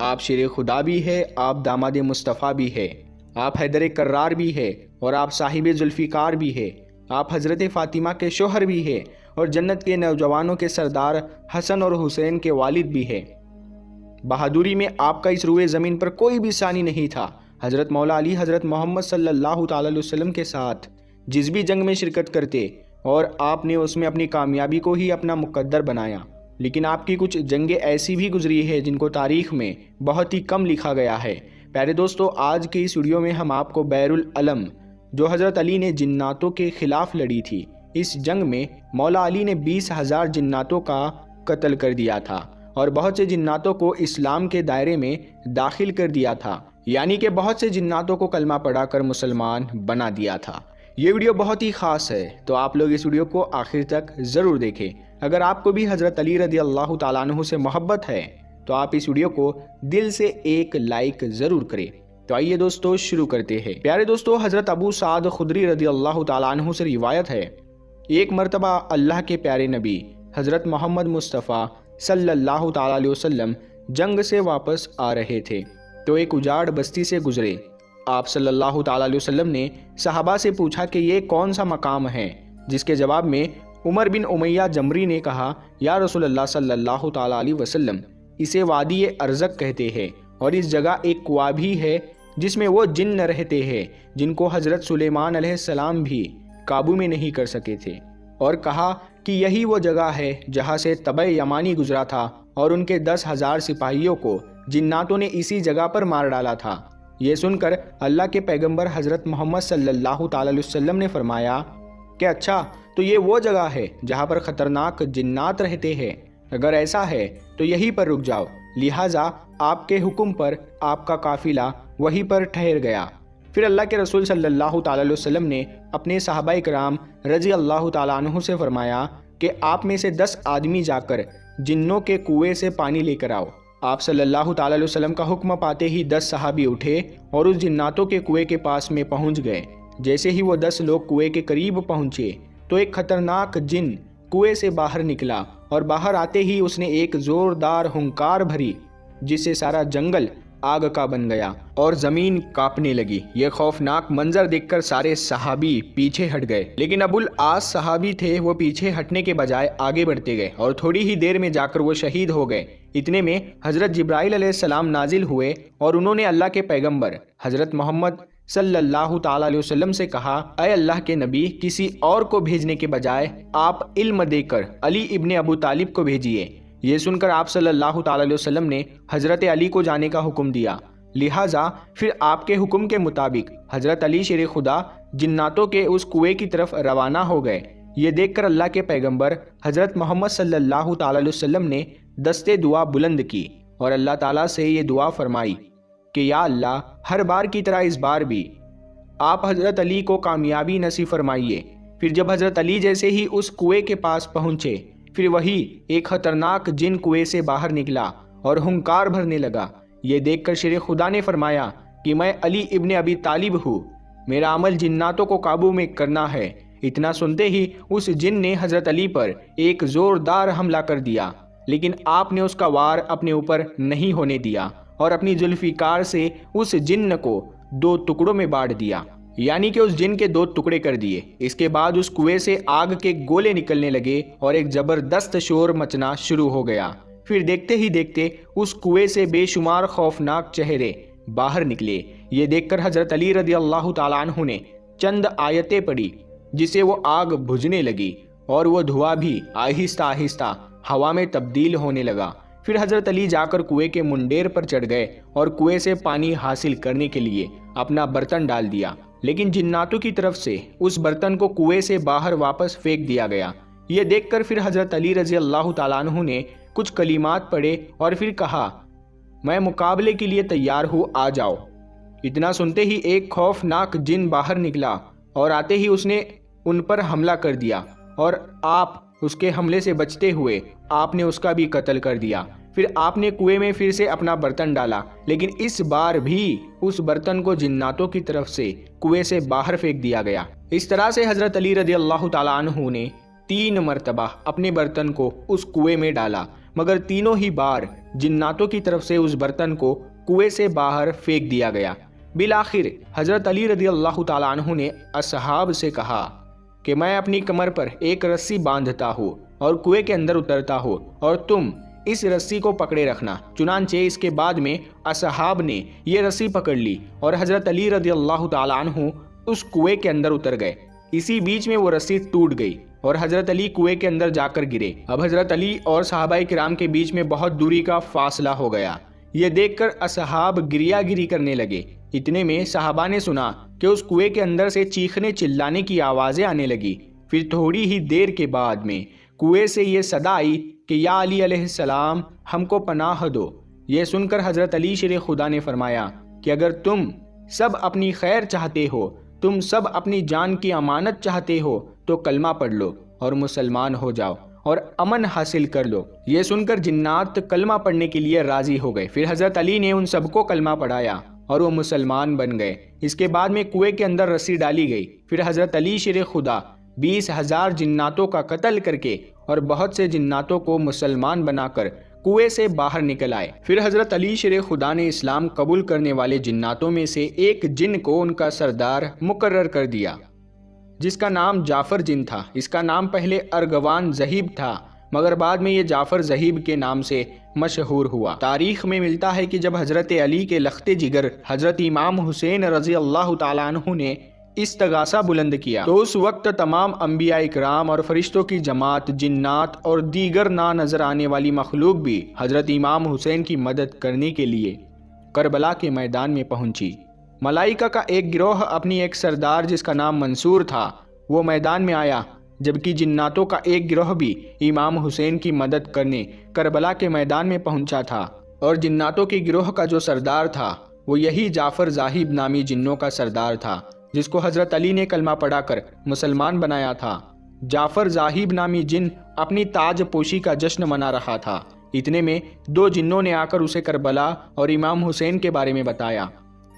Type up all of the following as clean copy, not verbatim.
آپ شیر خدا بھی ہے، آپ داماد مصطفیٰ بھی ہے، آپ حیدر کرار بھی ہے، اور آپ صاحب ذوالفقار بھی ہے۔ آپ حضرت فاطمہ کے شوہر بھی ہے، اور جنت کے نوجوانوں کے سردار حسن اور حسین کے والد بھی ہے۔ بہادری میں آپ کا اس روئے زمین پر کوئی بھی ثانی نہیں تھا۔ حضرت مولا علی حضرت محمد صلی اللہ تعالیٰ علیہ وسلم کے ساتھ جس بھی جنگ میں شرکت کرتے اور آپ نے اس میں اپنی کامیابی کو ہی اپنا مقدر بنایا، لیکن آپ کی کچھ جنگیں ایسی بھی گزری ہے جن کو تاریخ میں بہت ہی کم لکھا گیا ہے۔ پیارے دوستو، آج کی اس ویڈیو میں ہم آپ کو بیر العلم، جو حضرت علی نے جناتوں کے خلاف لڑی تھی، اس جنگ میں مولا علی نے 20,000 جناتوں کا قتل کر دیا تھا اور بہت سے جناتوں کو اسلام کے دائرے میں داخل کر دیا تھا، یعنی کہ بہت سے جناتوں کو کلمہ پڑھا کر مسلمان بنا دیا تھا۔ یہ ویڈیو بہت ہی خاص ہے، تو آپ لوگ اس ویڈیو کو آخر تک ضرور دیکھیں۔ اگر آپ کو بھی حضرت علی رضی اللہ تعالیٰ عنہ سے محبت ہے تو آپ اس ویڈیو کو دل سے ایک لائک ضرور کریں۔ تو آئیے دوستو شروع کرتے ہیں۔ پیارے دوستو، حضرت ابو سعد خدری رضی اللہ تعالیٰ عنہ سے روایت ہے، ایک مرتبہ اللہ کے پیارے نبی حضرت محمد مصطفیٰ صلی اللہ تعالیٰ علیہ وسلم جنگ سے واپس آ رہے تھے تو ایک اجاڑ بستی سے گزرے۔ آپ صلی اللہ تعالیٰ علیہ وسلم نے صحابہ سے پوچھا کہ یہ کون سا مقام ہے، جس کے جواب میں عمر بن امیہ جمری نے کہا، یا رسول اللہ صلی اللہ تعالیٰ علیہ وسلم، اسے وادی ارزق کہتے ہیں، اور اس جگہ ایک کنواں بھی ہے جس میں وہ جن رہتے ہیں جن کو حضرت سلیمان علیہ السلام بھی قابو میں نہیں کر سکے تھے، اور کہا کہ یہی وہ جگہ ہے جہاں سے تبع یمانی گزرا تھا اور ان کے 10,000 سپاہیوں کو جناتوں نے اسی جگہ پر مار ڈالا تھا۔ یہ سن کر اللہ کے پیغمبر حضرت محمد صلی اللہ تعالیٰ علیہ وسلم نے فرمایا کہ اچھا، تو یہ وہ جگہ ہے جہاں پر خطرناک جنات رہتے ہیں؟ اگر ایسا ہے تو یہیں پر رک جاؤ۔ لہٰذا آپ کے حکم پر آپ کا قافلہ وہیں پر ٹھہر گیا۔ پھر اللہ کے رسول صلی اللہ تعالیٰ علیہ وسلم نے اپنے صحابہ کرام رضی اللہ تعالیٰ عنہ سے فرمایا کہ آپ میں سے 10 آدمی جا کر جنوں کے کنویں سے پانی لے کر آؤ۔ آپ صلی اللہ تعالیٰ علیہ وسلم کا حکم پاتے ہی 10 صحابی اٹھے اور اس جناتوں کے کنویں کے پاس میں پہنچ گئے۔ جیسے ہی وہ 10 لوگ کنویں کے قریب پہنچے تو ایک خطرناک جن کنویں سے باہر نکلا، اور باہر آتے ہی اس نے ایک زوردار ہنکار بھری جس سے سارا جنگل آگ کا بن گیا اور زمین کانپنے لگی۔ یہ خوفناک منظر دیکھ کر سارے صحابی پیچھے ہٹ گئے، لیکن ابو العاص صحابی تھے، وہ پیچھے ہٹنے کے بجائے آگے بڑھتے گئے اور تھوڑی ہی دیر میں جا کر وہ شہید ہو گئے۔ اتنے میں حضرت جبرائیل علیہ السلام نازل ہوئے اور انہوں نے اللہ کے پیغمبر حضرت محمد صلی اللہ تعالیٰ علیہ وسلم سے کہا، اے اللہ کے نبی، کسی اور کو بھیجنے کے بجائے آپ علم دے کر علی ابن ابو طالب کو بھیجیے۔ یہ سن کر آپ صلی اللہ تعالیٰ علیہ وسلم نے حضرت علی کو جانے کا حکم دیا۔ لہٰذا پھر آپ کے حکم کے مطابق حضرت علی شیر خدا جناتوں کے اس کنویں کی طرف روانہ ہو گئے۔ یہ دیکھ کر اللہ کے پیغمبر حضرت محمد صلی اللہ تعالیٰ علیہ وسلم نے دستے دعا بلند کی اور اللہ تعالیٰ سے یہ دعا فرمائی کہ یا اللہ، ہر بار کی طرح اس بار بھی آپ حضرت علی کو کامیابی نصیب فرمائیے۔ پھر جب حضرت علی جیسے ہی اس کنویں کے پاس پہنچے، پھر وہی ایک خطرناک جن کنویں سے باہر نکلا اور ہنکار بھرنے لگا۔ یہ دیکھ کر شیر خدا نے فرمایا کہ میں علی ابن ابی طالب ہوں، میرا عمل جناتوں کو قابو میں کرنا ہے۔ اتنا سنتے ہی اس جن نے حضرت علی پر ایک زوردار حملہ کر دیا، لیکن آپ نے اس کا وار اپنے اوپر نہیں ہونے دیا اور اپنی ذوالفقار سے اس جن کو 2 ٹکڑوں میں بانٹ دیا، یعنی کہ اس جن کے 2 ٹکڑے کر دیے۔ اس کے بعد اس کنویں سے آگ کے گولے نکلنے لگے اور ایک زبردست شور مچنا شروع ہو گیا۔ پھر دیکھتے ہی دیکھتے اس کنویں سے بے شمار خوفناک چہرے باہر نکلے۔ یہ دیکھ کر حضرت علی رضی اللہ تعالیٰ عنہ نے چند آیتیں پڑھی جس سے وہ آگ بجھنے لگی اور وہ دھواں بھی آہستہ آہستہ ہوا میں تبدیل ہونے لگا۔ پھر حضرت علی جا کر کنویں کے منڈیر پر چڑھ گئے اور کنویں سے پانی حاصل کرنے کے لیے اپنا برتن ڈال دیا، لیکن جناتوں کی طرف سے اس برتن کو کنویں سے باہر واپس پھینک دیا گیا۔ یہ دیکھ کر پھر حضرت علی رضی اللہ تعالیٰ عنہ نے کچھ کلمات پڑھے اور پھر کہا، میں مقابلے کے لیے تیار ہوں، آ جاؤ۔ اتنا سنتے ہی ایک خوفناک جن باہر نکلا اور آتے ہی اس نے ان پر حملہ کر دیا، اور آپ اس کے حملے سے بچتے ہوئے آپ نے اس کا بھی قتل کر دیا۔ پھر آپ نے کنویں میں پھر سے اپنا برتن ڈالا، لیکن اس بار بھی اس برتن کو جناتوں کی طرف سے کنویں سے باہر پھینک دیا گیا۔ اس طرح سے حضرت علی رضی اللہ تعالیٰ عنہ نے 3 مرتبہ اپنے برتن کو اس کنویں میں ڈالا، مگر تینوں ہی بار جناتوں کی طرف سے اس برتن کو کنویں سے باہر پھینک دیا گیا۔ بالآخر حضرت علی رضی اللہ تعالیٰ عنہ نے اصحاب سے کہا کہ میں اپنی کمر پر ایک رسی باندھتا ہوں اور کنویں کے اندر اترتا ہوں، اور تم اس رسی کو پکڑے رکھنا۔ چنانچہ اس کے بعد میں اصحاب نے یہ رسی پکڑ لی اور حضرت علی رضی اللہ تعالیٰ عنہ اس کنویں کے اندر اتر گئے۔ اسی بیچ میں وہ رسی ٹوٹ گئی اور حضرت علی کنویں کے اندر جا کر گرے۔ اب حضرت علی اور صحابہ کرام کے بیچ میں بہت دوری کا فاصلہ ہو گیا۔ یہ دیکھ کر اصحاب گریا گری کرنے لگے۔ اتنے میں صحابہ نے سنا کہ اس کنویں کے اندر سے چیخنے چلانے کی آوازیں آنے لگی۔ پھر تھوڑی ہی دیر کے بعد میں کنویں سے یہ صدا آئی کہ یا علی علیہ السلام، ہم کو پناہ دو۔ یہ سن کر حضرت علی شیر خدا نے فرمایا کہ اگر تم سب اپنی خیر چاہتے ہو، تم سب اپنی جان کی امانت چاہتے ہو، تو کلمہ پڑھ لو اور مسلمان ہو جاؤ اور امن حاصل کر لو۔ یہ سن کر جنات کلمہ پڑھنے کے لیے راضی ہو گئے۔ پھر حضرت علی نے ان سب کو کلمہ پڑھایا اور وہ مسلمان بن گئے۔ اس کے بعد میں کنویں کے اندر رسی ڈالی گئی۔ پھر حضرت علی شیر خدا 20,000 جناتوں کا قتل کر کے اور بہت سے جناتوں کو مسلمان بنا کر کنویں سے باہر نکل آئے۔ پھر حضرت علی شیر خدا نے اسلام قبول کرنے والے جناتوں میں سے ایک جن کو ان کا سردار مقرر کر دیا، جس کا نام جعفر جن تھا۔ اس کا نام پہلے ارغوان ذہیب تھا، مگر بعد میں یہ جعفر ذہیب کے نام سے مشہور ہوا۔ تاریخ میں ملتا ہے کہ جب حضرت علی کے لخت جگر حضرت امام حسین رضی اللہ تعالیٰ عنہ نے استغاثہ بلند کیا، تو اس وقت تمام انبیاء اکرام اور فرشتوں کی جماعت، جنات اور دیگر نہ نظر آنے والی مخلوق بھی حضرت امام حسین کی مدد کرنے کے لیے کربلا کے میدان میں پہنچی۔ ملائکہ کا ایک گروہ اپنی ایک سردار جس کا نام منصور تھا، وہ میدان میں آیا، جبکہ جناتوں کا ایک گروہ بھی امام حسین کی مدد کرنے کربلا کے میدان میں پہنچا تھا، اور جناتوں کے گروہ کا جو سردار تھا وہ یہی جعفر ذاہب نامی جنوں کا سردار تھا، جس کو حضرت علی نے کلمہ پڑھا کر مسلمان بنایا تھا۔ جعفر ذاہب نامی جن اپنی تاج پوشی کا جشن منا رہا تھا۔ اتنے میں 2 جنوں نے آ کر اسے کربلا اور امام حسین کے بارے میں بتایا۔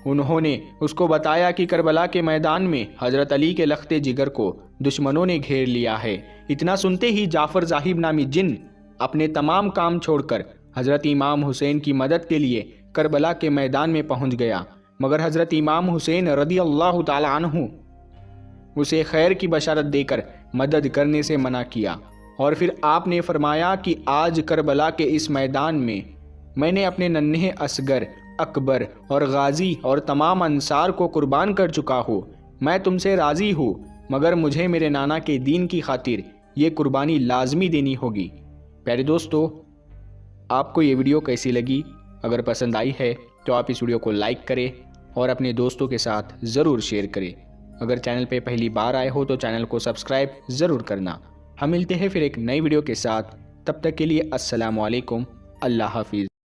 انہوں نے اس کو بتایا کہ کربلا کے میدان میں حضرت علی کے لخت جگر کو دشمنوں نے گھیر لیا ہے۔ اتنا سنتے ہی جعفر ذاہب نامی جن اپنے تمام کام چھوڑ کر حضرت امام حسین کی مدد کے لیے کربلا کے میدان میں پہنچ گیا، مگر حضرت امام حسین رضی اللہ تعالی عنہ اسے خیر کی بشارت دے کر مدد کرنے سے منع کیا، اور پھر آپ نے فرمایا کہ آج کربلا کے اس میدان میں نے اپنے ننھے اصغر، اکبر اور غازی اور تمام انصار کو قربان کر چکا ہوں۔ میں تم سے راضی ہوں، مگر مجھے میرے نانا کے دین کی خاطر یہ قربانی لازمی دینی ہوگی۔ پیارے دوستو، آپ کو یہ ویڈیو کیسی لگی؟ اگر پسند آئی ہے تو آپ اس ویڈیو کو لائک کریں اور اپنے دوستوں کے ساتھ ضرور شیئر کریں۔ اگر چینل پہ پہلی بار آئے ہو تو چینل کو سبسکرائب ضرور کرنا۔ ہم ملتے ہیں پھر ایک نئی ویڈیو کے ساتھ، تب تک کے لیے السلام علیکم، اللہ حافظ۔